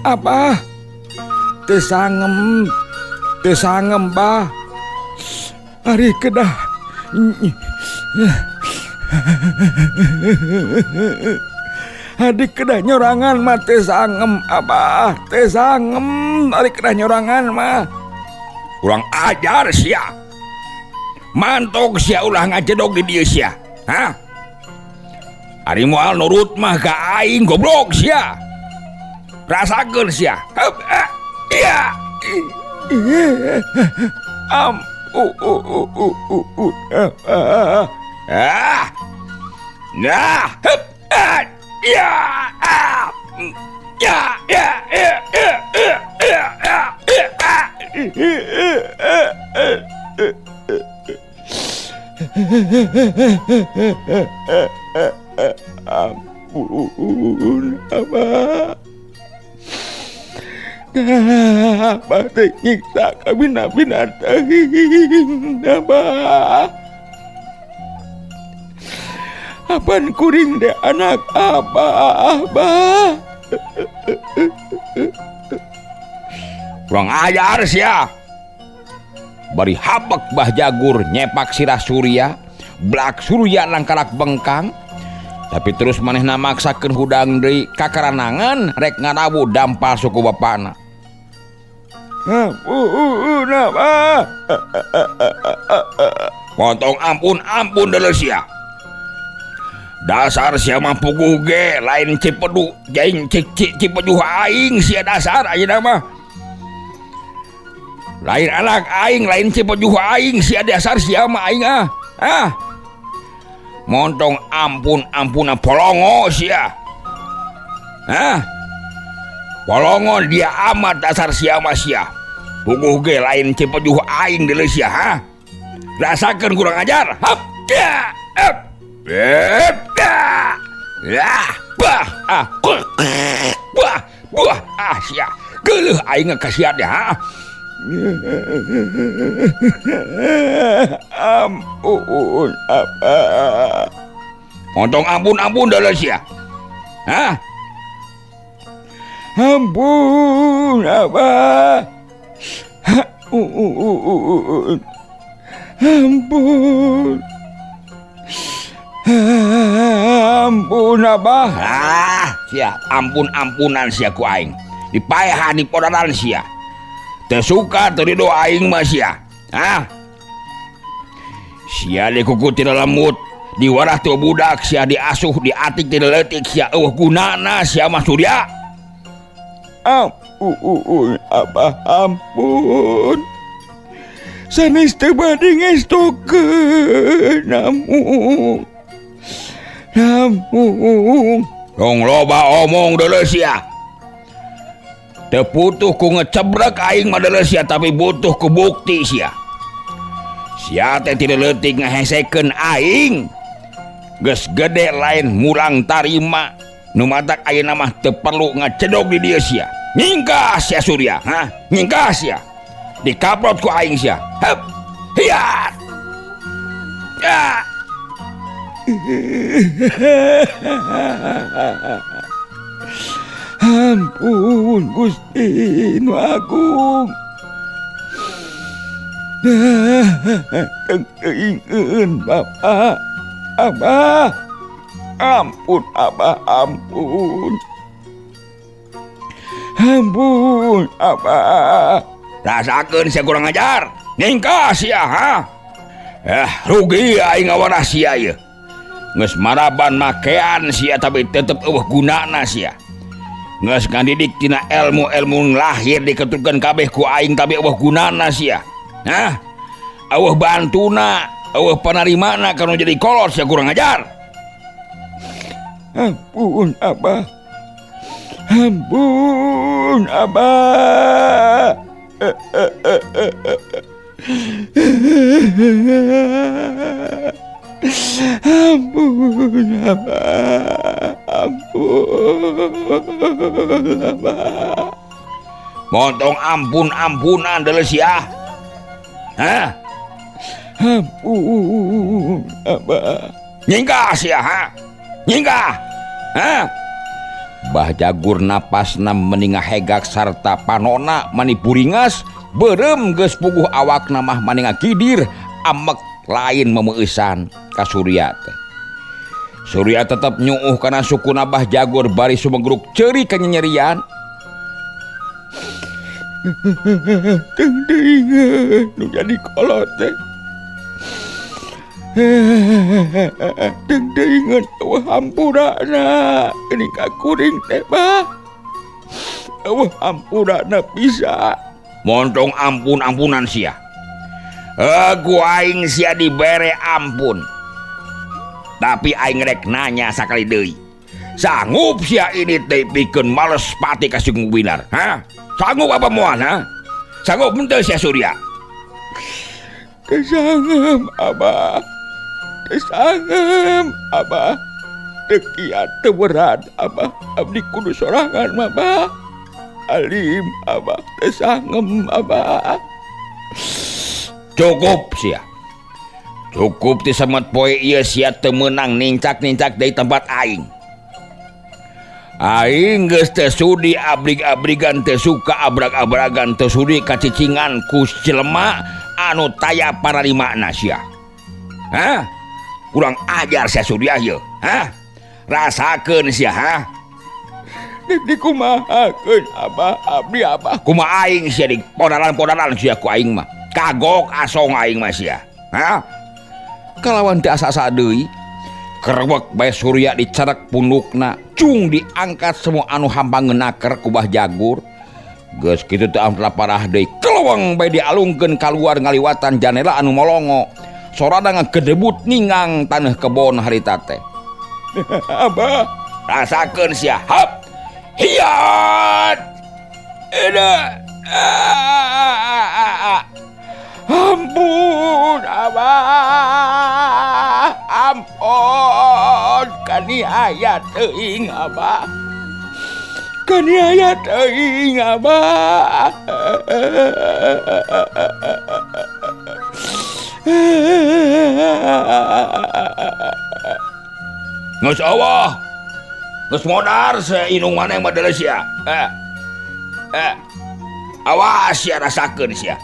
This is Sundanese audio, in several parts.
Apa? Teu sangem bah. Ari kedah. Adik kedah nyorangan mah teu sangem Abah, teu sangem ari kedah nyorangan mah. Kurang ajar sia. Mantok sia ulah ngajedog di dieu sia. Hah? Ari moal nurut mah ka aing goblok sia. Rasakeun sia. Heup. Iya. Nah, heup. Ya. Ampun, Abah. Abah teh nyiksa ka bina-bina teuing, Abah. Apan kuring deh anak Abah, Abah. Kurang ajar sia. Bari habek Bah Jagur nyepak sirah Surya, blak Surya langkalak bengkang. Tapi terus manehna maksakeun hudang deui kakaranangan rek ngarawu dampal suku bapana. Ampun, Abah. Montong ampun deuleu sia. Dasar sia mah puguh ge lain cipedu jaing cipeduh aing sia dasar ayeuna mah. Lain anak aing lain cipeduh aing sia dasar sia mah aing ah. Montong ampuna polongo sia. Polongo dia amat dasar sia mah sia. Puguh ge lain cipeduh aing deuleu sia ha. Rasakeun kurang ajar. Hap. Ya. Hap. Sia geuleuh aing kasihan ya. Ampun, Abah. Montong ampun deuleu sia. Hah? Ampun, Abah. Ampun. Ampun, Abah. Sia ampunan sia ku aing. Dipaehan di podaran sia. Teu suka teu ridho aing mah sia. Sia dikuku tina lemut, diwarah tu budak sia diasuh diatik tina leutik sia eueuh gunana sia mah Surya. Ampun, Abah, ampun. Sanes teu bade ngestokeun namun. Dong loba omong deuleu sia. Teu butuh ku ngecebrek aing mah deuleu sia tapi butuh ku bukti sia. Sia teh tidak leutik ngahesekeun aing. Geus gede lain mulang tarima. Nu matak ayeuna mah teu perlu ngacedog di dieu sia. Nyingkah sia Surya, nyingkah sia. Dikaprot ku aing sia. Heup. Hiat. Ya. Ampun Gusti Nu Agung. Teuingeun Bapak. Abah. Ampun Abah, ampun. Ampun Abah. Rasakeun sia kurang ajar. Nyingkah sia rugi aing ngawarah sia ieu. Geus maraban makean sia tapi tetep eueuh gunana sia. Geus ngadidik tina ilmu-ilmu lahir diketukeun kabeh ku aing tapi eueuh gunana sia. Eueuh bantuna, eueuh panarimana kanu jadi kolot sia kurang ajar. Ampun Abah. Ampun Abah. Ampun Abah. Ampun Abah. Montong ampunan deuleu sia. Ampun Abah. Nyingkah sia nyingkah. Bah Jagur napasna meningah hegak sarta panona mani puringas berem geus puguh awakna mah maninga kidir amek lain memeusan ka Surya teh. Surya tetep nyuuh kana sukuna Bah Jagur bari sumegruk ceuri kanyerian. Teng teuing nu jadi kolot teh. Teng teuing eueuh hampurana geuning ka kuring teh bah. Eueuh hampurana bisa. Montong ampun-ampunan sia. Aku aing sia dibere ampun. Tapi aing rek nanya sakali deui. Sanggup sia ini teh pikeun males pati ka Sung Binar, ha? Sanggup apa moal, ha? Sanggup henteu sia Surya? Teu sangem Abah. Teu sangem Abah. Teu kiat teu berat Abah. Abdi kudu sorangan mah Abah. Alim Abah teu sangem Abah. Cukup sia. Cukup ti samet poe ieu sia teu meunang nincak-nincak dari tempat aing. Aing geus teu sudi abrig-abrigan, teu suka abrag-abragan, teu sudi kacicingan ku jelema anu taya paralimana sia. Hah? Kurang ajar sia Surya ieu, hah? Rasakeun sia, hah? Dikumahakeun Abah, abdi Abah. Kumaha aing sia di podalan-podalan sia ku aing mah. Kagok asong aing mah sia. Hah? Kalawan teu asa-asa deui, kerwek bae Surya dicerek pundukna, cung diangkat semua anu hampang ngeunaker ku Bah Jagur. Geus kitu teu ampun parah deui, keleweng bae dialungkeun kaluar ngaliwatan janela anu molongo. Sorana ngegedebut ningang taneuh kebon harita teh. Abah, rasakeun sia, hap. Hiat. ampun Abah, ampun kaniaya teuing Abah, kaniaya teuing Abah. Geus eueuh. Geus modar seinung maneh mah deuleu sia. Awas sia rasakeun sia.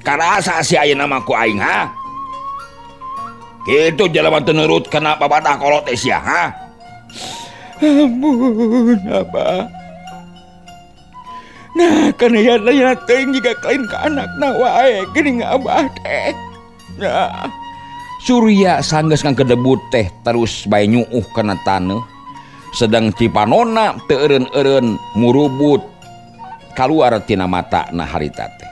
Karasa sia ayeuna mah ku aing, ha? Kitu jelema teu nurut kana babatah kolot teh sia, ha? Ampun Abah. Nah, kaniaya teuing jiga kain ka anakna wae geuning Abah teh. Nah, Surya sanggeus ngagedebut teh terus bae nyuuh kana taneuh. Sedang Cipanona teu eureun-eureun murubut kaluar tina matana harita teh.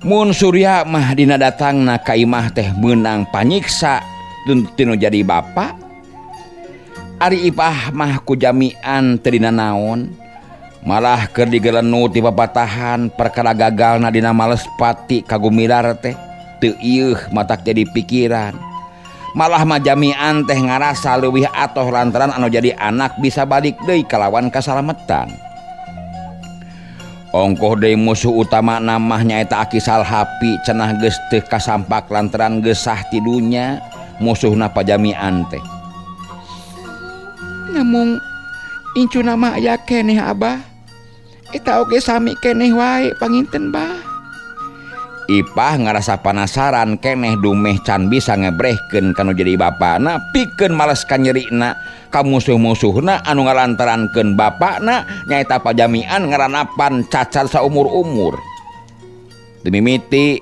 Mun Surya mah dina datangna ka imah teh meunang panyiksa tinu jadi bapa. Ari Ipah mah ku jamian teu dina naon, malah keur digelenu ti babatahan perkara gagalna dina males pati ka Gumilar teh teu ieuh matak jadi pikiran. Malah mah jamian teh ngarasa leuwih atoh lantaran anu jadi anak bisa balik deui kalawan kasalametan. Ongkoh deui musuh utama namah nyaeta Aki Salhapi cenah geus teu kasampak lantaran geus sah ti dunya musuhna pajamian teh. namung incuna mah aya keneh Abah. Eta oge sami keneh wae panginten Bah. Ipah ngarasa penasaran keneh dumeh can bisa ngebrehkeun kanu jadi bapana pikeun males kanyerina ka musuh-musuhna anu ngalantarankeun bapana nyaeta pajamian ngaranapan cacat saumur-umur. Demi miti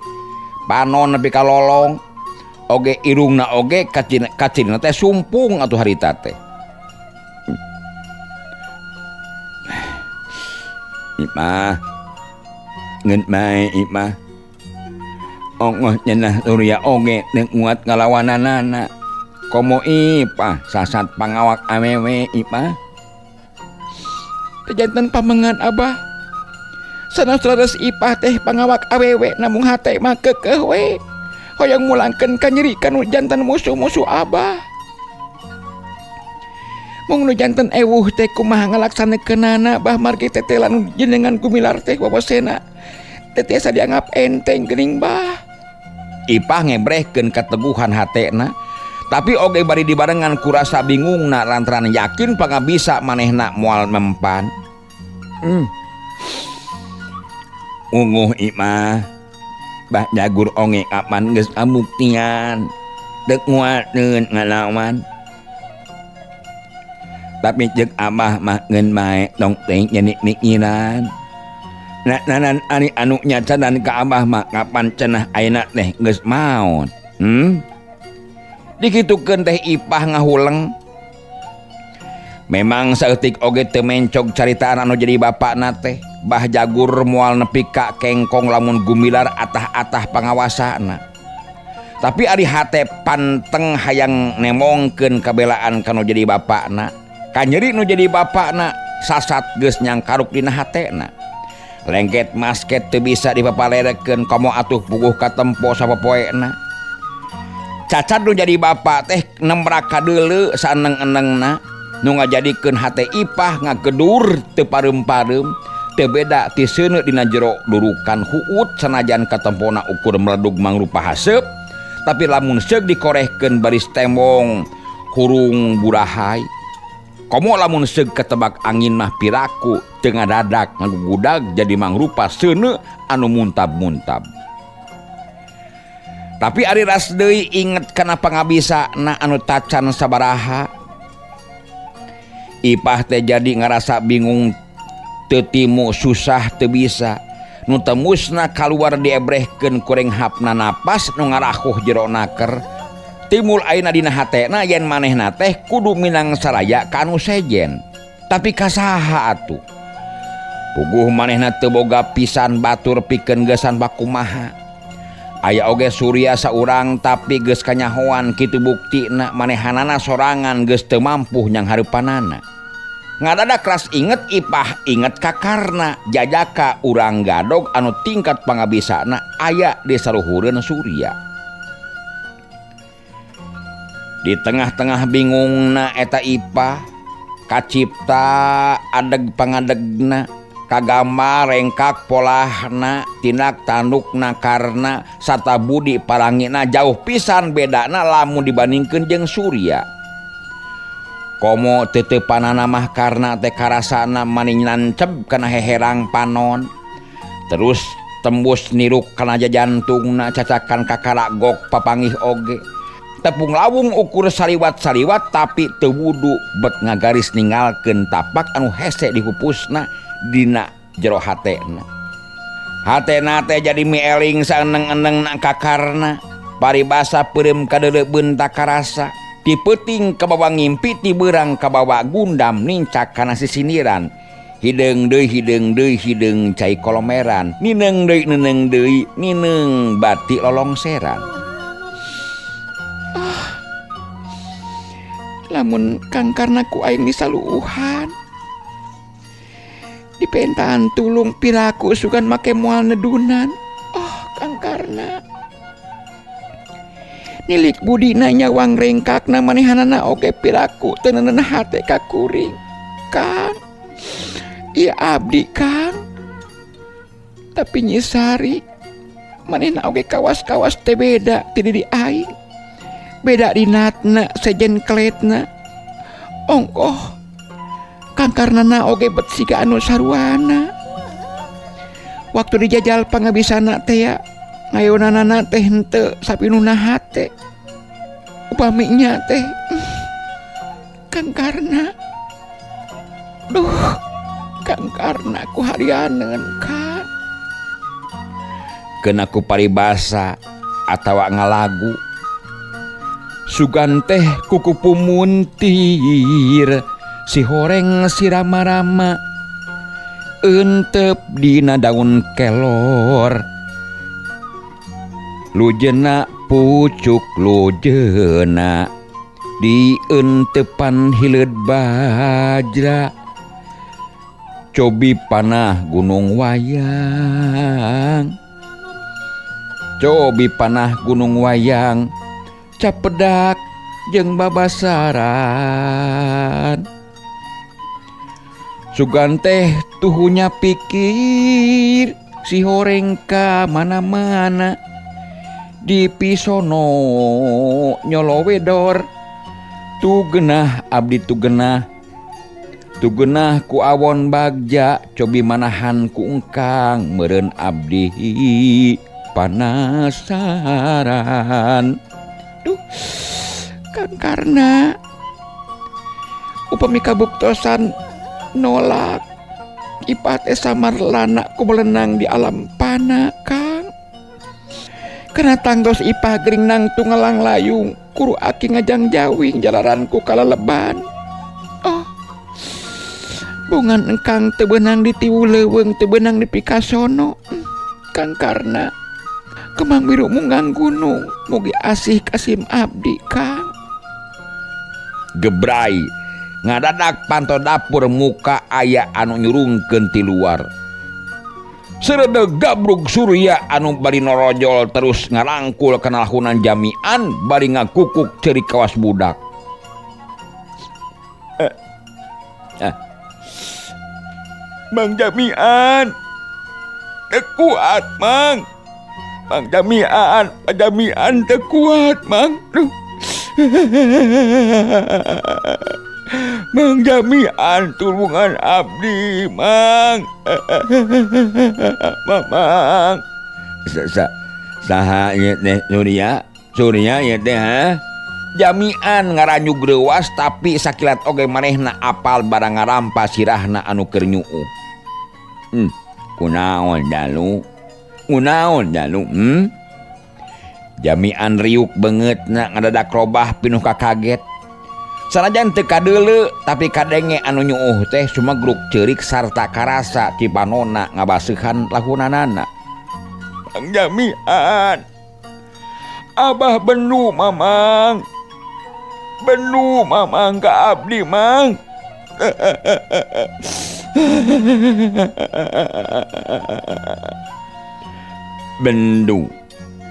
panon nepi ka lolong oge irungna oge kacina teh sumpung atuh harita teh. Ipah ngeun mae Ipah ongoh cenah Surya oge teu nguat ngalawananana. Komo Ipah sasat pangawak awewe Ipah. Teu janten pamengan Abah. Sanes leres Ipah teh pangawak awewe namung hate mah keukeuh we. Hoyong mulangkeun kanyerikan nu janten musuh-musuh Abah. Mung nu janten ewuh teh kumaha ngalaksanekeunana Bah margi tetelan jenengan Gumilar teh wawasena. Teu tiasa dianggap enteng geuning Bah. Ipah ngebrehkeun kateguhan hatena Tapi oge bari dibarengan ku rasa bingungna lantaran yakin pangabisa manehna moal mempan. Unguh imah bah jagur onge kapan geus kabuktian dek nguateun ngalawan. Tapi cek abah mah ngeun bae dong teh jadi mikiran. Nanan ani anu nyacadan ka abah mah kapan cenah ayeuna teh geus maot. Dikitukeun teh Ipah ngahuleng. Memang saeutik oge teu mencog caritaan anu jadi bapakna teh. Bah jagur moal nepi ka kengkong lamun gumilar atah-atah pangawasana. Tapi ari hate panteng hayang nemongkeun kabelaan kanu jadi bapakna. Kanyeri nu jadi bapakna sasat geus nyangkaruk dina hatena. Lengket masket teu bisa dipapalerekeun komo atuh puguh ka tempo sapopoena. Cacat nu jadi bapak teh nembrak kadeuleu saneng-enengna nu ngajadikeun hate Ipah ngagedur teu pareum-pareum teu beda ti seuneu dina jero durukan huut sanajan katempona ukur meledug mangrupa haseup tapi lamun seug dikorehkeun baris tembong hurung burahay komo lamun seug ketebak angin mah piraku teu ngadadak ngagugudag jadi mangrupa seuneu anu muntab-muntab. Tapi ari ras deui inget kana pangabisana anu tacan sabaraha. Ipah teh jadi ngarasa bingung teu timu susah teu bisa. Nu temusna kaluar diebrehkeun ku renghapna napas nu ngarahuh jero naker. Timul ayeuna dina hatena yen manehna teh kudu minang saraya ka anu sejen. Tapi kasaha atuh? Puguh manehna teu boga pisan batur pikeun geusan bakumaha. Aya oge surya saurang tapi geus kanyahoan kitu buktina manehanana sorangan geus teu mampu nyang hareupanana. Ngadadak ras inget Ipah inget kakarna jajaka urang gadog anu tingkat pangabisana aya di saluhureun surya. Di tengah-tengah bingungna eta Ipah kacipta adeg pangadegna kagambar rengkak polahna tinak tandukna karna sarta budi parangina jauh pisan bedana lamun dibandingkeun jeung surya. Komo teutepanana mah karna teh karasana maning nanceb kana heherang panon. Terus tembus niruk kana jajantungna cacakan kakaragok papanggih oge. Tepung lawung ukur saliwat-saliwat tapi teu wudu bek ngagaris ninggalkeun tapak anu hese di pupusna dina jero hatena. Hatena teh jadi mieling saeneng-enengna kakarna. Paribasa peureum kadeuleu bentak karasa. Ti peuting kabawa ngimpi ti beurang kabawa gundam nincak kana sisiniran. Hideung deui hideung cai kolomeran. Nineung deui nineung bati lolongseran. Lamun kang karna ku aing disaluuhan. Dipentaan tulung piraku sugan make moal nedunan. Kang karna nilik budina nyawang rengkakna manehanana oge piraku teu neuneuh hate ka kuring. Kang ieu abdi Kang. Tapi nyisari manehna oge kawas-kawas teh beda ti diri aing. Beda dinatna sejen kletna. Ongkoh kang karnana oge bet siga anu sarwana. Waktu dijajal pangabisana teh ya ngayeunana teh henteu sapinuna hate. Upaminya teh kang karna. Duh, kang karna ku harianeun Kang. Keun aku paribasa atawa ngalagu. Sugan teh kukupu muntir si horeng si rama-rama euteup dina daun kelor lujena pucuk lujena di euteupan hileud bajra cobi panah gunung wayang capedak jeung babasaran. Sugan teh tuhunya pikir si horeng ka mana-mana di pisono nyolo wedor tugenah abdi tugenah ku awon bagja cobi manahan ku engkang meureun abdi panasaran. Duh, Kang Karna upami kabuktosan nolak Ipah teh samar lana ku belenang di alam pana Kang. Kena tangdos Ipah gering nang tunggalang layung kuru aki ngajang jawing jalaran ku kaleleban. Oh, bungan engkang teu beunang di tiwu leuweung teu beunang di pikasono. Kang Karna kemang biru munggang gunung mugi asih kasim abdi Kang. Gebrai ngadadak panto dapur muka aya anu nyurungkeun ti luar. Seredeg gabrug Surya anu bari norojol terus ngarangkul kana lahunan Jamian bari ngakukuk ceurik kawas budak. Mang Jamian teu kuat Mang. Mang Jamian teu kuat Mang. Mang Jamian tulungan abdi Mang. Mamang Saha ieu teh Surya ieu teh ha? Jamian ngaranyu greuwas tapi sakilat oge manehna apal barang ngarampas sirahna anu keur nyuuh. Kunaon dalu? Jamian riuk beungeutna ngadadak robah pinuh kakaget. Sanajan teu kadeuleu tapi kadenge anu nyuuh teh sumagruk ceurik sarta karasa ti panonna ngabaseuhan lahunanana. Mang Jamian, Abah benu Mamang ka abdi Mang.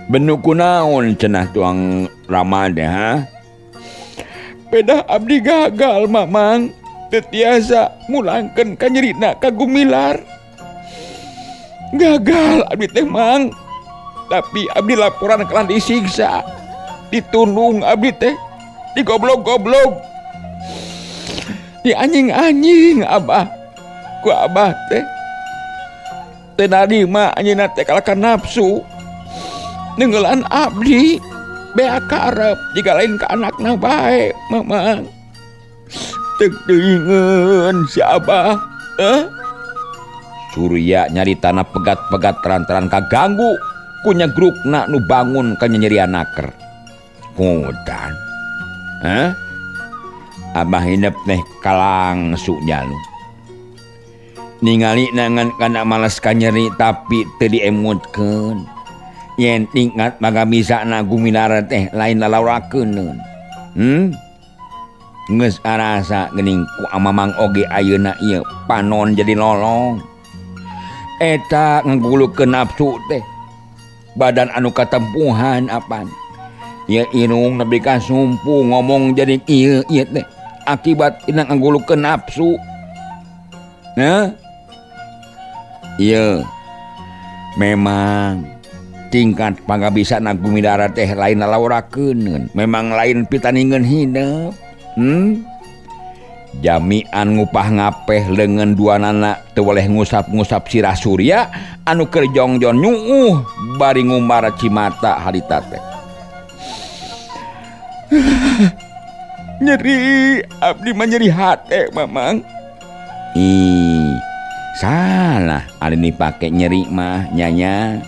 Bendu kunaon cenah tuang Rama teh ha? Pedah abdi gagal Mamang, teu tiasa mulangkeun ka nyerina ka gumilar. Gagal abdi teh Mang. Tapi abdi laporan kelan disiksa, ditundung abdi teh, digoblok-goblok, dianjing-anjing Abah. Ku Abah teh teu narima anjeunna teh kalakan nafsu nenggelan abdi bea karep jika lain ke anakna bae Mamang. Teu teuingeun si Abah. Surya nyaritana pegat-pegat teran-teran kaganggu ku nyegrukna nu bangun ka nyerian naker. Kudan Abah hidup teh kalangsu jalu ningali nangan kana males ka nyeri tapi teu diemutkeun. Yen tingkat maka bisa na gumilara teh lain lalaurakeun. Geus arasa geuning ku Mamang oge ayeuna ieu panon jadi lolong. Eta ngagulukeun nafsu teh badan anu katempuhan apan. Ieu irung nepi ka sumpu ngomong jadi ieu teh akibat ina ngagulukeun nafsu. Ieu memang tingkat pangabisa na gumidara teh lain lalaurakeun, memang lain pitaningeun hidup. Jamian ngupah ngapeh leungeun duanana teu boleh ngusap-ngusap sirah Surya anu keur jongjon nyuuh bari ngumbar cimata harita teh. Nyeri abdi mah nyeri hate Mamang. Salah ari dipake nyeri mah nyanya.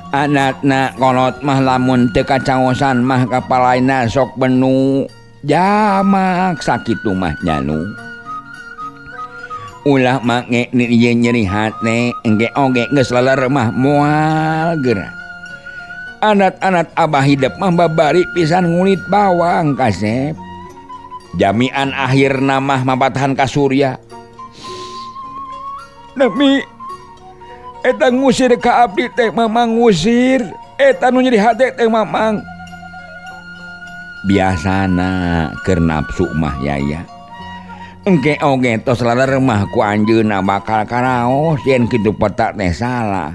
Anakna kolot mah lamun teu kacaosan mah kapalaina sok benu jamak sakitu mah nyalu. Ulah make ni ieu nyeri hate engge oge geus leler mah moal geura. Adat-adat Abah hidup mah babari pisan ngulit bawang kasep. Jamian akhirna mah mabatahan ka Surya. Nami eta ngusir ka abdi teh Mamang ngusir. Eta nu nyeri hate teh Mamang. Biasana keur nafsu mah yaya. Engke oge tos leler mah ku anjeunna bakal karaos yen kitu peta teh salah.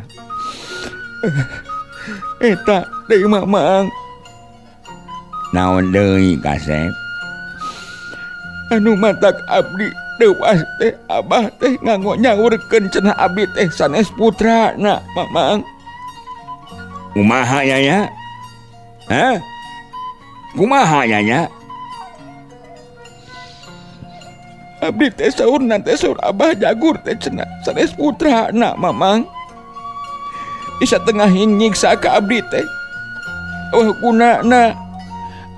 Eta deui Mamang Naon deui Kasep? anu matak abdi dewas teh Abah teh nganggo nyaurkeun cenah abdi teh sanes putrana Mamang. Kumaha nya? Hah? Kumaha nya? Abdi teh saurna teh saur Abah Jagur teh cenah sanes putrana Mamang. Bisa tengah nyiksa ka abdi teh. Eueuh gunana.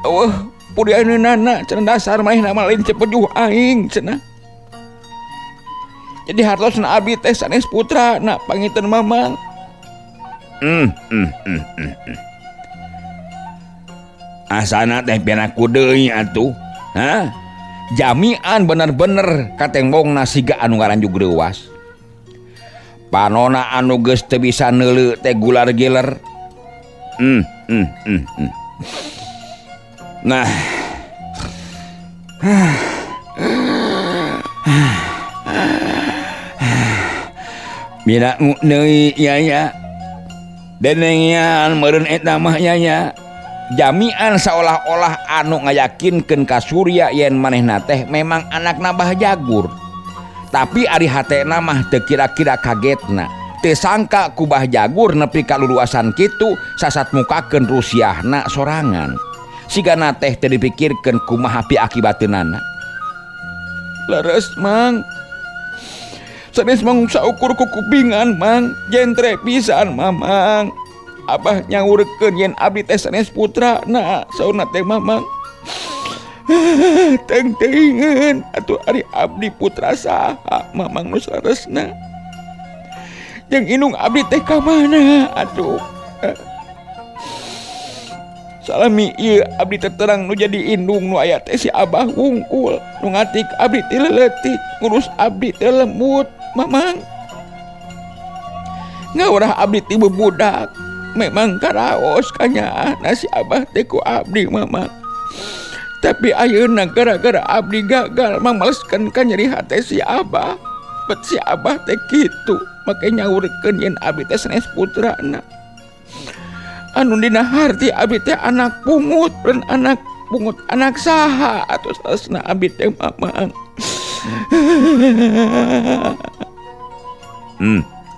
Eueuh pudianeunana cenah dasar manehna mah lain cepejuh aing cenah. Jadi hartosna abdi teh sanes putrana pangiteun Mamang. Asana teh pinaku deui atuh. Hah? Jamian bener-bener katembongna siga anu ngaranjuk Dewas. Panona anu geus teu bisa neuleu teh gular-giler. Nah. Bila deui nya. Denengian meureun eta mah nya. Jamian seolah-olah anu ngayakinkeun ka Surya yen manehna teh memang anakna Bah Jagur. Tapi ari hatena mah teu kira-kira kagetna. Teu sangka ku Bah Jagur nepi ka luluasan kitu sasat mukakeun rusiahna sorangan. Sigana teh teu dipikirkeun kumaha pi akibateunana. Leres Mang. Sanes Mang saukur ku kupingan Mang, jentre pisan Mamang. Abah nyaurkeun yen abdi teh sanes putrana saurna teh Mamang. Teng teuingeun atuh ari abdi putra saha Mamang nu saresna. Jeung indung abdi teh ka mana atuh. Salami ieu abdi teh terang nu jadi indung nu aya teh si Abah wungkul nu ngatik abdi teh leutik ngurus abdi teh lembut Mamang. Ngaurah abdi teh budak memang karaos kanyaan si Abah teh ku abdi Mamang. Tapi ayeuna gara-gara abdi gagal mamaleskeun ka nyeri hate si Abah. Bet si Abah teh kitu make nyaurkeun yen abdi teh sanes putrana. Anu dina harti abdi teh anak pungut dan anak pungut anak saha atuh sanesna abdi teh Mamang.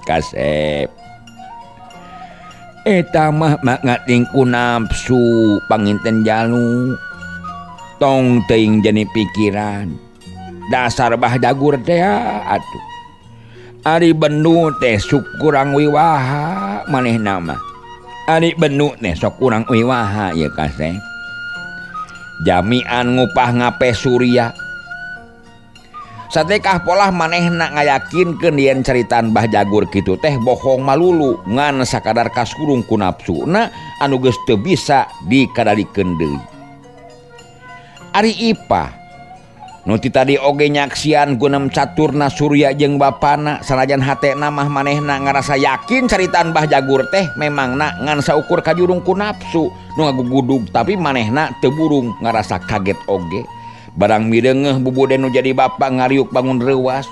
Kasep. Eta mah ngating ku nafsu panginten jalu. Tong teuing jani pikiran. Dasar Bah Jagur teh atuh. Ari bendu teh sok kurang wiwaha manehna mah. Ari bendu teh sok kurang wiwaha ya Kasep. Jamian ngupah ngape Surya. Satekah polah manehna ngayakinkeun yen caritaan Bah Jagur kitu teh bohong malulu ngan sakadar kasurung ku nafsuna anu geus teu bisa dikadalikeun deui. Ari Ipah nu ti tadi oge nyaksian gunem caturna Surya jeung bapana sanajan hatena mah manehna ngarasa yakin caritaan Bah Jagur teh memangna ngan saukur kajurung ku nafsu nu ngagugudug tapi manehna teu burung ngarasa kaget oge. Barang mireungeuh bubude nu jadi bapa ngariuk bangun reuwas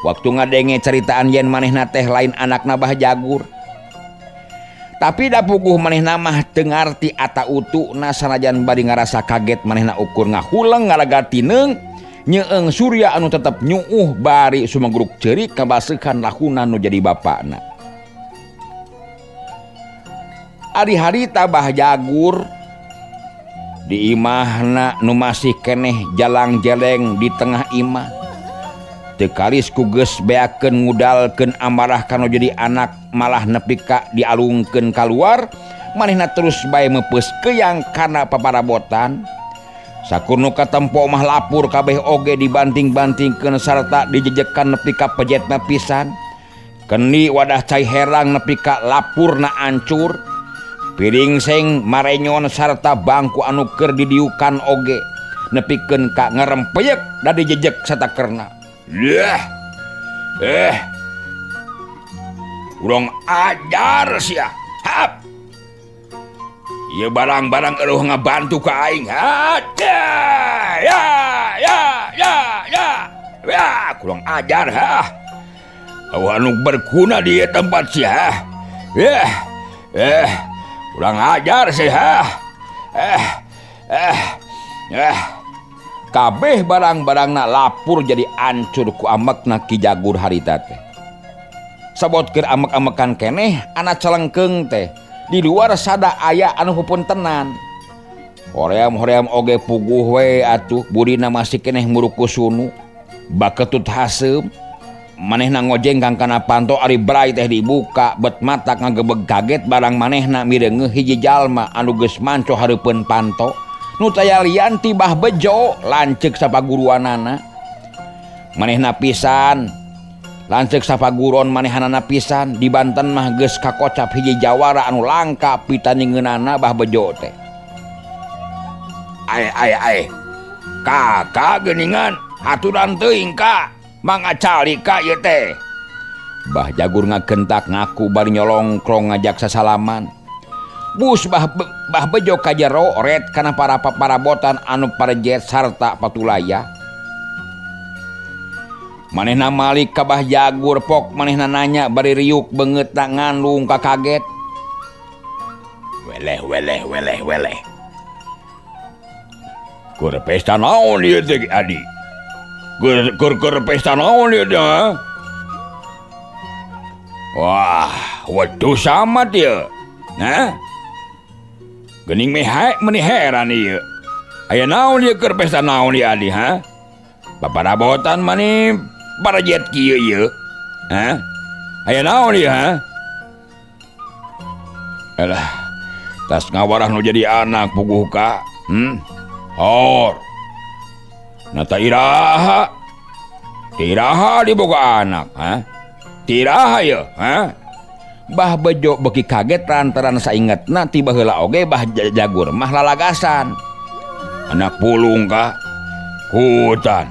waktu ngadenge caritaan yen manehna teh lain anakna Bah Jagur. Tapi da puguh manehna mah teu ngarti ata utukna sanajan bari ngarasa kaget manehna ukur ngahuleng ngalagatineung nyeueung Surya anu tetep nyuuh bari sumegruk ceurik kabaseukan lahuna nu jadi bapana. Hari-harita Bah Jagur di imahna nu masih keneh jalang-jeleng di tengah imah teu kalis ku geus beakeun ngudalkeun amarah kanu jadi anak malah nepi ka dialungkeun kaluar manehna terus bae meupeus keyang kana paparabotan sakurnu katempo mah lapur kabeh oge dibanting-bantingkeun sarta dijejekan nepi ka pejetna pisan kendi wadah cai herang nepi ka lapurna ancur. Piring seng marenyon sarta bangku anu keur didiukan oge nepikeun ka ngarempeyek da dijejek satakerna. Yah. Urang ajar sia. Hap. Ieu barang-barang eueuh ngabantu ka aing. Ya, kurang ajar anu berguna di tempat sia. Kurang ajar sih kabeh barang-barang nak lapur jadi ancur ku amekna Ki Jagur harita teh. Sabotkeun amek-amekan keneh anak celengkeung teh. Di luar sada aya anu hupuntenan. Hoream-hoream oge puguh we atuh burina masih keneh muruku sunu. Baketut hasem. Manehna ngojengkang kana panto ari brai teh dibuka bet mata ngagebeg kaget barang manehna mireungeuh hiji jalma anu geus manco hareupeun panto nu taya lian tibah bejo lanceuk sapaguruanana manehna pisan lanceuk sapaguron manehanana pisan di Banten mah geus kakocap hiji jawara anu langka pitandingeunana bah bejo teh ai kakak geuningan aturan teuing Kak Mangga cali Kak ieu teh. Bah Jagur ngagentak ngaku bari nyolongkrong ngajak sasalaman. Bus bah bejo ka jero ret kana para parabotan anu parejet sarta patulaya. Manehna malik ka Bah Jagur pok manehna nanya bari riuk beungeut ngandung ka kaget. Weleh. Kur pesta naon ieu teh Adi? Gur pesta naon ieu teh? Wah, waduh sama dia. Nah, geuning meni heran ieu. Aya naon ieu keur pesta naon ieu Adi ha? Paparabotan mani parajet kieu ieu. Ha? Aya naon ieu ha? Alah, tas ngawarah nu jadi anak puguh Kak. Hor. Nata iraha diboga anak, ha? Tiraha ya, ha? Bah bejo beki kaget lantaran saingetna tiba heula oge Bah Jagur mah lalagasan. Anak pulung Kak, hutan.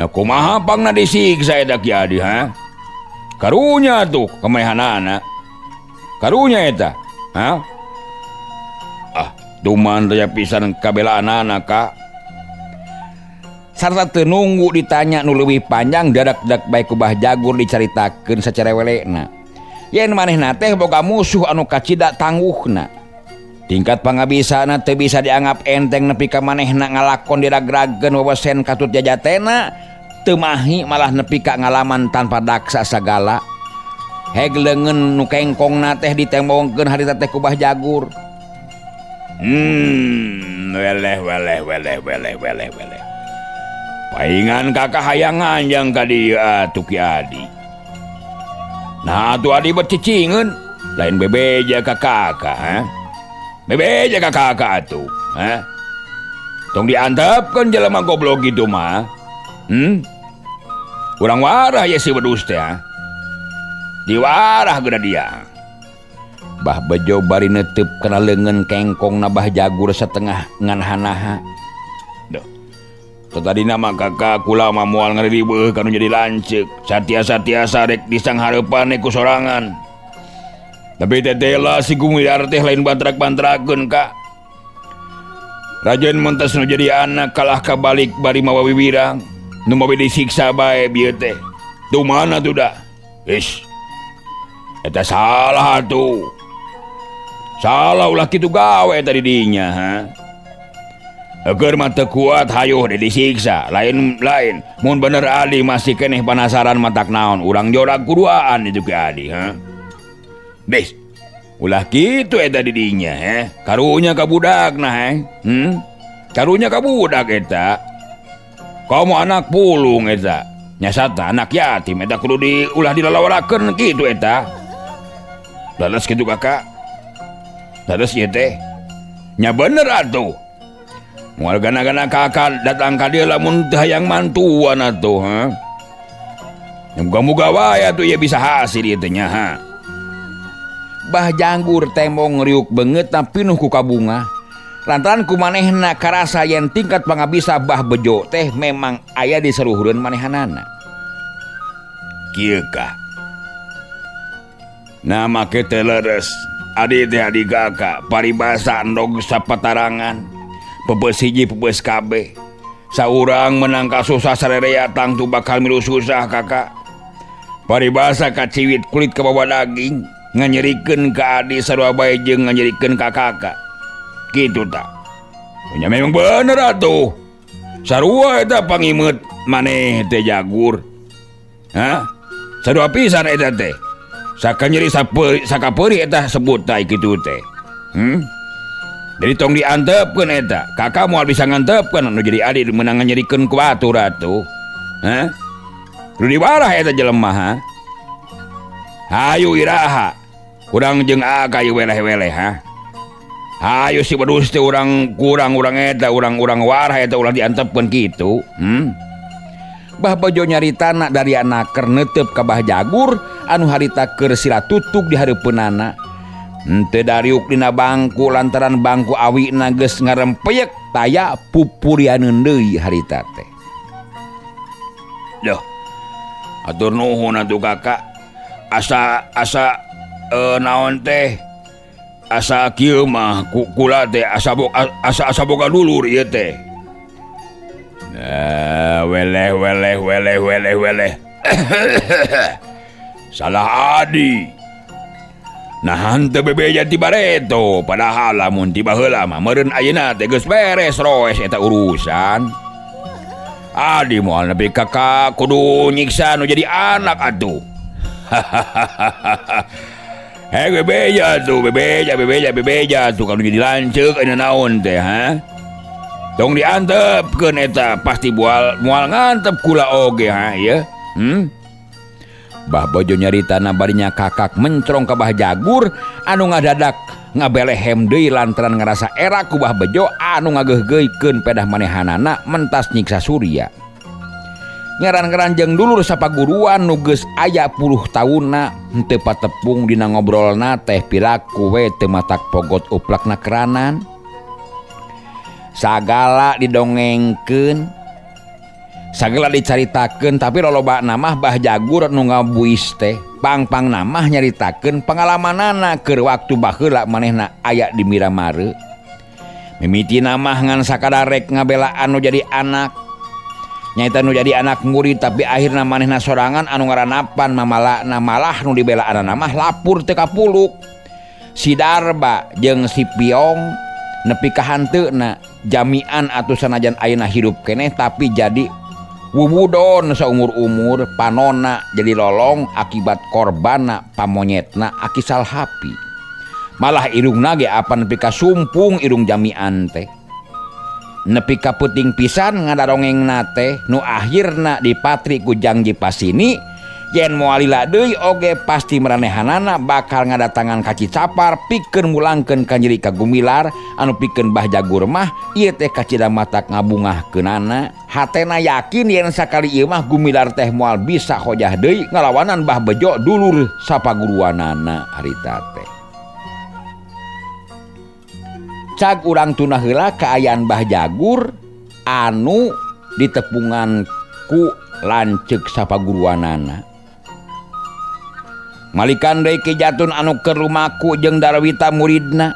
Nah kumaha pangna disiksa eta Ki Adi, ha? Karunya tuh kemahanana. Karunya eta, ha? Duman teh pisan kabelaanana Kak. Sarta teu nunggu ditanya nu leuwih panjang dadak-dadak bae ku Bah Jagur dicaritakeun sacara welena. Yen manehna teh boga musuh anu kacida tangguhna. Tingkat pangabisana teu bisa dianggap enteng nepi ka manehna ngalakon diragrageun wewesen katut jajatena, teu mahi malah nepi ka ngalaman tanpa daksa sagala. Heg leungeun nu kengkongna teh ditembongkeun harita teh ku Bah Jagur. Weleh. Paingan kakak hayang nganjang ka dieu atuh Ki Adi. Nah atuh Adi bercicingeun, lain bebeja ka kakak, ha? Bebeja ka kakak atuh, ha? Tong diantepkeun jelema goblok gitu mah. Urang warah ya si wedus teh, ha? Diwarah geura dia. Bah bejo bari neuteup kana leungeun kengkongna Bah Jagur setengah ngan hanaha. Tadina mah kakak kula mah moal ngaribeuh kanu jadi lanceuk. Satia-tiasa rek disang hareupan ku sorangan. Tapi tetela si Gumilar teh lain bantrak-bantrakeun Kak. Rajen mentas nu jadi anak kalah kabalik bari mawa wiwirang. Nu mawe disiksa bae bieu teh. Tu mana tuh dah? Ish. Eta salah atuh. Salah ulah kitu gawe tadi dinya, ha? Agar mata kuat hayuh disiksa lain mun bener Adi masih keneh penasaran matak naon urang jorak kuduaan itu ke Adi, ha? Bes ulah kitu eta didinya, he? Karunya ka budakna, he? Karunya ka budak eta. Kamu anak pulung eta nyasata anak yatim eta kudu ulah dilalawarakeun kitu eta. Leles kitu kakak. Leles ieu teh nya bener atuh. Moal gana-gana kakak datang ka dieu lamun teu hayang mantuan atuh, ha? Muga-muga wae atuh ieu bisa hasil ieu teh nya, ha. Bah Jagur tembong ngeriuk beungeut pinuh ku kabunga. Lantaran ku manehna karasa yen tingkat pangabisa Bah Bejo teh memang aya di saluhureun manehanana. Kieu Kak. Nama kita leres. Adi teh adi kakak paribasa endog sapatarangan. Pepes hiji pepes kabeh. Saurang menang kasusah sarereatang tu bakal milu susah kakak. Paribasa kaciwit kulit ke bawah daging. nganyerikeun ka adik sarua bae jeung nganyerikeun ka kakak. Kitu tak. Nya memang bener atuh. Sarua eta pangimeut maneh teh Jagur. Hah? Sarua pisan eta teh. Sakanyeri sakapeuri eta sebut tah kitu teh. Jadi tong diantepkeun eta. Kakak moal bisa ngantepkeun anu jadi adik meunang nganyerikeun ku batur atuh. Hah? Kudu diwarah eta jelema ha. Hayu iraha. Urang jeung kayu weleh-weleh ha. Hayu si bedus teh urang eta urang warah eta ulah diantepkeun kitu. Bah Bejo nyaritana dari anak keur neuteup ka Bah Jagur anu harita keur sila tutug di hareupeunana. Henteu dariuk dina bangku lantaran bangku awina geus ngarempeyek taya pupurianeun deui harita teh. Duh. Atur nuhun atuh kakak. Asa naon teh? Asa kieu mah kula teh asa boga dulur ieu teh. Weleh. Salah adi. Nah henteu bebeja ti bareto, padahal lamun ti baheula mah meureun ayeuna teh geus beres roes eta urusan. Adi moal nepi kakak kudu nyiksa nu jadi anak atuh. Bebeja tuh kalau jadi lanceuk anu naon teh ha. Tong diantepkeun eta pasti moal ngantep kula oge ha ya. Bah Bejo nyaritana barinya kakak mencrong ka Bah Jagur anu ngadadak ngabelehem deui lantaran ngarasa era ku Bah Bejo anu ngageugeuikeun pedah manehanana mentas nyiksa Surya. Ngaran-ngaranjeng dulur sapaguruan nu geus aya 10 taunna henteu patepung dina ngobrolna teh piraku we teu matak pogot uplakna keranan. Sagala didongengkeun, sagala dicaritakeun tapi lolobana mah Bah Jagur nu ngabuis teh pang-pang namah nyaritakeun pangalamanana keur waktu baheula manehna aya di Miramare. Mimitina mah ngan sakadarek ngabela anu jadi anak. Nyaita nu jadi anak murid tapi akhirna manehna sorangan anu ngaranapan malah nu dibela anana mah lapur teu kapuluk. Si Darba jeung si Piong nepi ka hanteuna jamian atuh sanajan ayeuna hidup keneh tapi jadi wubudon saumur-umur panonna jadi lolong akibat korbana pamonyetna akisal hapi. Malah irungna ge apa nepi ka sumpung irung jamian teh. Nepi ka peuting pisan ngadarongengna teh nu akhirna dipatri ku Jangji Pasini yen moal lila deui oge pasti maranehanana bakal ngadatangan ka Cicapar pikeun mulangkeun ka nyeri ka Gumilar anu pikeun Bah Jagur mah ieu teh kacida matak ngabungahkeunana hatena yakin yen sakali ieu mah Gumilar teh moal bisa hojah deui ngalawanan Bah Bejo dulur sapaguruanana harita teh. Cag urang tuna heula kaayaan Bah Jagur anu ditepungan ku lanceuk sapaguruanana. Malikan deui Kijatun anu keur lumaku jeung Darwita muridna.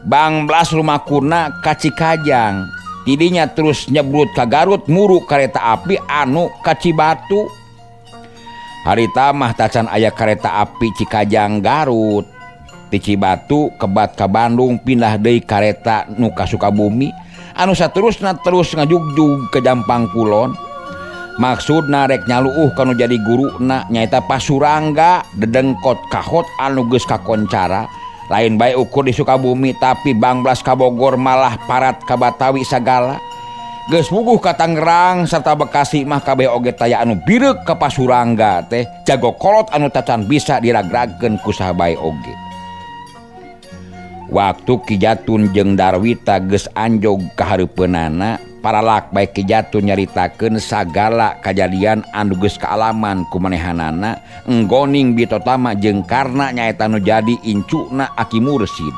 Bang Blas lumakuna ka Cikajang. Tidinya terus nyebrut ka Garut muru kareta api anu ka Cibatu. Harita mah tacan aya kareta api Cikajang Garut. Ti Cibatu kebat ka Bandung pindah deui kareta nu ka Sukabumi anu saterusna terus ngajugjug ke Jampang Kulon. Maksudna rek nyaluuh kanu jadi guruna nyaeta Pasurangga dedengkot kahot anu geus kakoncara lain bae ukur di Sukabumi tapi Bang Blas ka Bogor malah parat ka Batawi sagala. Geus puguh ka Tangerang sarta Bekasi mah kabeh oge taya anu bireuk ka Pasurangga teh jago kolot anu tacan bisa diragragkeun ku saha bae oge. Waktu Kijatun jeung Darwita geus anjog ka hareupeunana paralak bae Kijatun nyaritakeun sagala kajadian anu geus kaalaman ku manehanana enggoning Bitotama jeung Karna nyaeta nu jadi incuna Aki Mursid.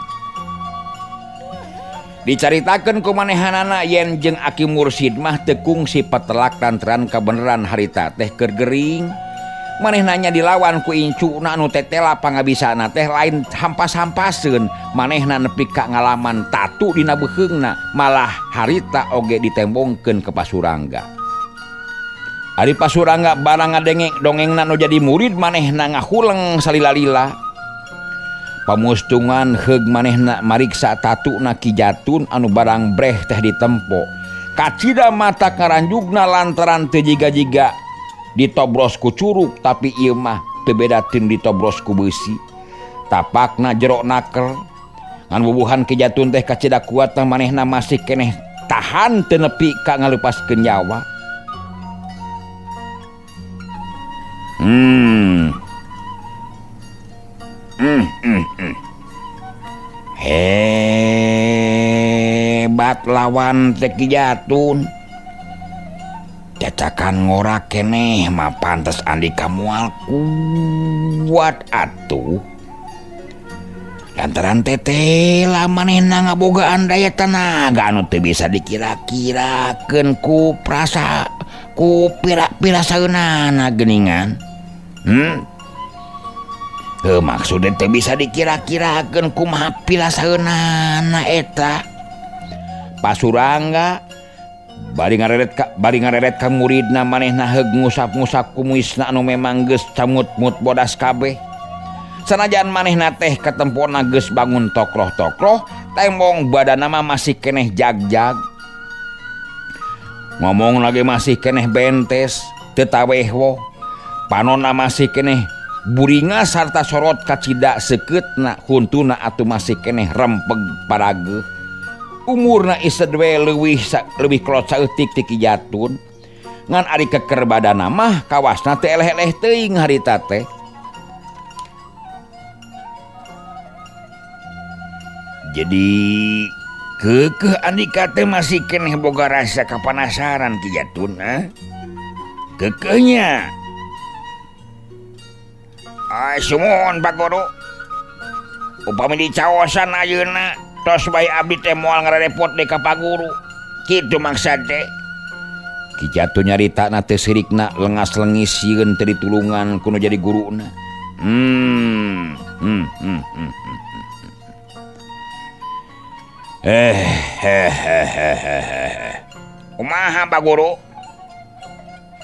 Dicaritakeun ku manehanana yen jeung Aki Mursid mah teu kungsi patelak lantaran kabeneran harita teh keur gering. Manehnanya dilawan ku incuna anu tetela pangabisana teh lain hampas-hampaseun manehna nepi ka ngalaman tatu dina beuheungna malah harita oge ditembongkeun ke Pasurangga. Ari Pasurangga barang ngadenge dongengna nu jadi murid manehna ngahuleng salila-lila. pamustungan heug manehna mariksa tatuna Ki Jatun anu barang breh teh ditempo. Kacida mata karanjugna lantaran teu jiga-jiga ditobros ku curug, tapi ieu mah teu beda teuing ditobros ku beusi. Tapakna jero naker ngan bubuhan Ki Jatun teh kacida kuat teh manehna masih keneh tahan teu nepi ka ngalepaskeun nyawa. Hebat lawan teh Ki Jatun. Cacakan ngorak keneh mah pantes Andika moal kuat atuh. Lantaran teteh lah manehna ngabogaan daya tenaga anu teu bisa dikira-kirakeun ku pirasaeunana geuningan. Maksudnya teu bisa dikira-kirakeun kumaha pirasaeunana eta. Pasurangga bari ngareret ka muridna manehna heug ngusap-ngusap kumisna anu memang geus camut-mut bodas kabeh. Sanajan manehna teh katempona geus bangun tokroh-tokroh, tembong badanna mah masih keneh jag-jag. Ngomong lagi masih keneh bentes, teu tawehwo. Panonna masih keneh buringa sarta sorot kacida sekeutna, huntuna atuh masih keneh rempeg parageuh. Umurna isedwe leuwih kolot saeutik ti Ki Jatun. Ngan ari keker badanna mah kawasna teu eleh-eleh teuing harita teh. Jadi keukeuh Andika teh masih keneh boga rasa kapanasaran Ki Jatun, keukeuhnya. Sumuhun Pak Guru. Upami dicaosan ayeuna tos bae abdi teh moal ngarepot deui ka Pak Guru. Kitu maksad teh. Ki Jatun nyaritana teh sirikna lengas-lengis sieun teu ditulungan kuno jadi guruna. Kumaha Pak Guru?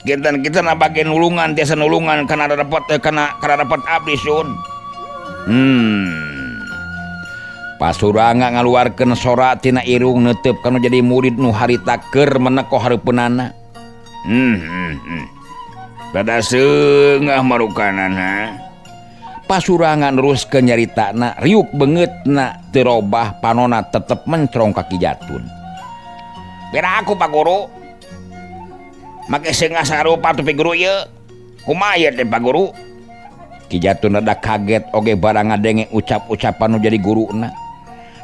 Kita bagian nulungan tiasa nulungan karena dapat abdi sun. Pasurangga ngaluarkeun sora tina irung neuteup kanu jadi murid nu harita keur meneko hareupeunana. Rada seungah marukanana. Pasurangga neruskeun nyaritana, riuk beungeutna teu robah, panonna tetep mencrong ka Ki Jatun. Pira aku Pak Guru? Make seungah sarupa tuh Pak Guru ieu. Kumaha ieu teh Pak Guru? Ki Jatun rada kaget oge barang ngadenge ucap-ucapan nu jadi guruna.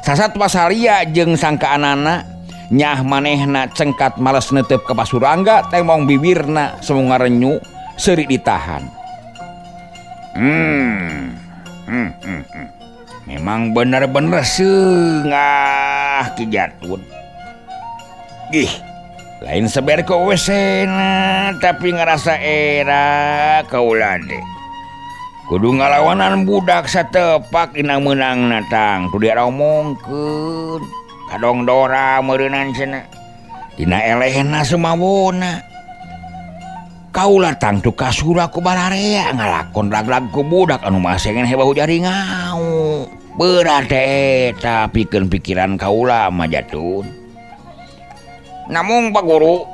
Sasat pasaria jeung sangkaanana nyah manehna cengkat males neuteup ka Pasurangga, temong bibirna semu ngarenyu seuri ditahan. Memang bener-bener seungah Ki Jatun. Lain seber ke wesena tapi ngerasa era kaula teh. Kudu ngalawanan budak satepak dina meunang natang kudu diomongkeun kadongdora meureunnan cenah dina elehna sumawona. Kaula tang tu kasura ku bararea ngalakon lag-lag ku budak anu masengen hebahu jari ngau. Berat eta pikeun pikiran kaula mah Jatun. Namun Pak Guru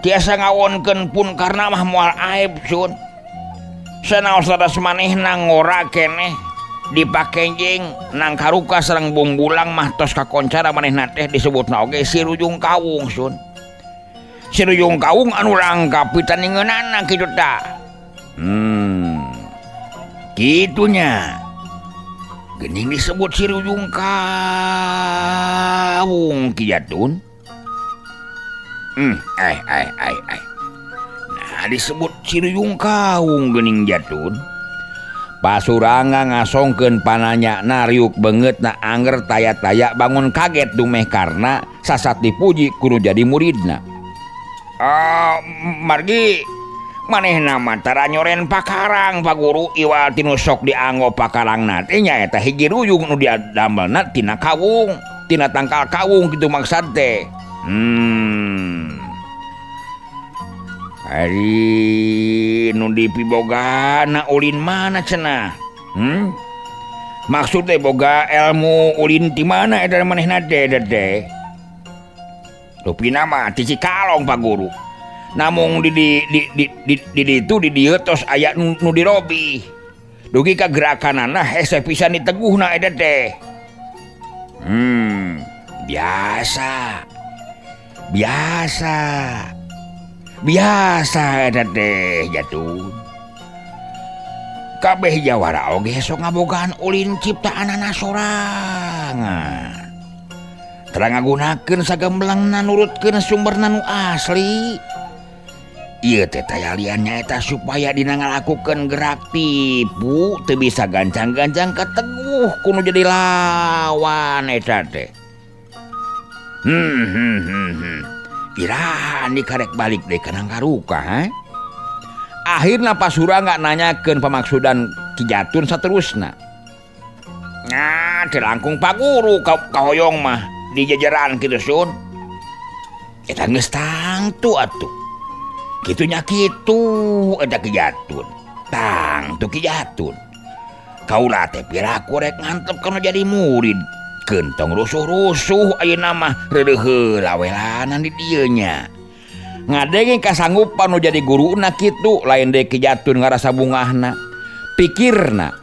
tiasa ngawonkeun pun karena mah moal aib sun. Sanaos sadas manehna ngora keneh dipake jeng nang karuka sareng bumbulang mah tos kakoncara manehna teh disebutna oge si Rujung Kawung sun. Si Rujung Kawung anu rangkap pitaningeunana kitu tah. Kitunya. Geuning disebut si Rujung Kawung Ki Jatun. Nah disebut si Rujung Kawung geuning Jatun. Pasurangga ngasongkeun pananya nariuk beungeutna anger taya-taya bangun kaget dumeh karena sasat dipuji kudu jadi muridna. Margi manehna mah tara nyoren pakarang Pak Guru iwal tinu sok dianggo pakarangna teh nyaeta hiji ruyung nu didamelna tina kawung, tina tangkal kawung kitu maksad teh. Ari nu dipibogana ulin mana cenah? Maksudnya boga ilmu ulin di mana eta manehna dede. Rupina mah ti Cikalong Pak Guru. Namun di itu di dieu tos aya nu dirobi. Dugi ka gerakanana hese pisan diteguhna eta teh. Biasa eta teh jatun. Kabeh jawara oge sok ngabogaan ulin ciptaanana sorangan. Terang ngagunakeun sagemblengna nurutkeun sumberna nu asli. Ieu teh tayaliannya eta supaya dina ngalakukeun gerak tipu teu bisa gancang-gancang keteguh kudu jadi lawan eta teh. Irahan dikarek balik deui ka Nanggaruka, Akhirna Pasurangga nanyakeun pamaksudan Ki Jatun saterusna. Nah, teu langkung Pak Guru ka hoyong mah di jajaran kitu sun. Eta geus tangtu atuh. Kitunya kitu eta Ki Jatun. Tangtu Ki Jatun. Kaula teh piraku rek ngantep kana jadi murid. Kentong rusuh-rusuh ayeuna mah reureuh lawelanan di dieu nya. Ngadenge kasanggupan nu jadi guruna kitu lain deui Ki Jatun ngarasa bungahna. Pikirna,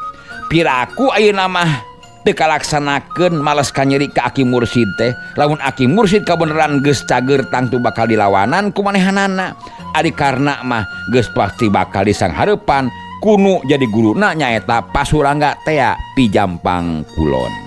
piraku ayeuna mah teu kalaksanakeun males kanyeri ka Aki Mursid teh. Lamun Aki Mursid kabeneran geus cager tangtu bakal dilawanan ku manehanana. Ari karna mah geus pasti bakal disanghareupan kunu jadi guruna nyaeta Pasurangga tea ti Jampang Kulon.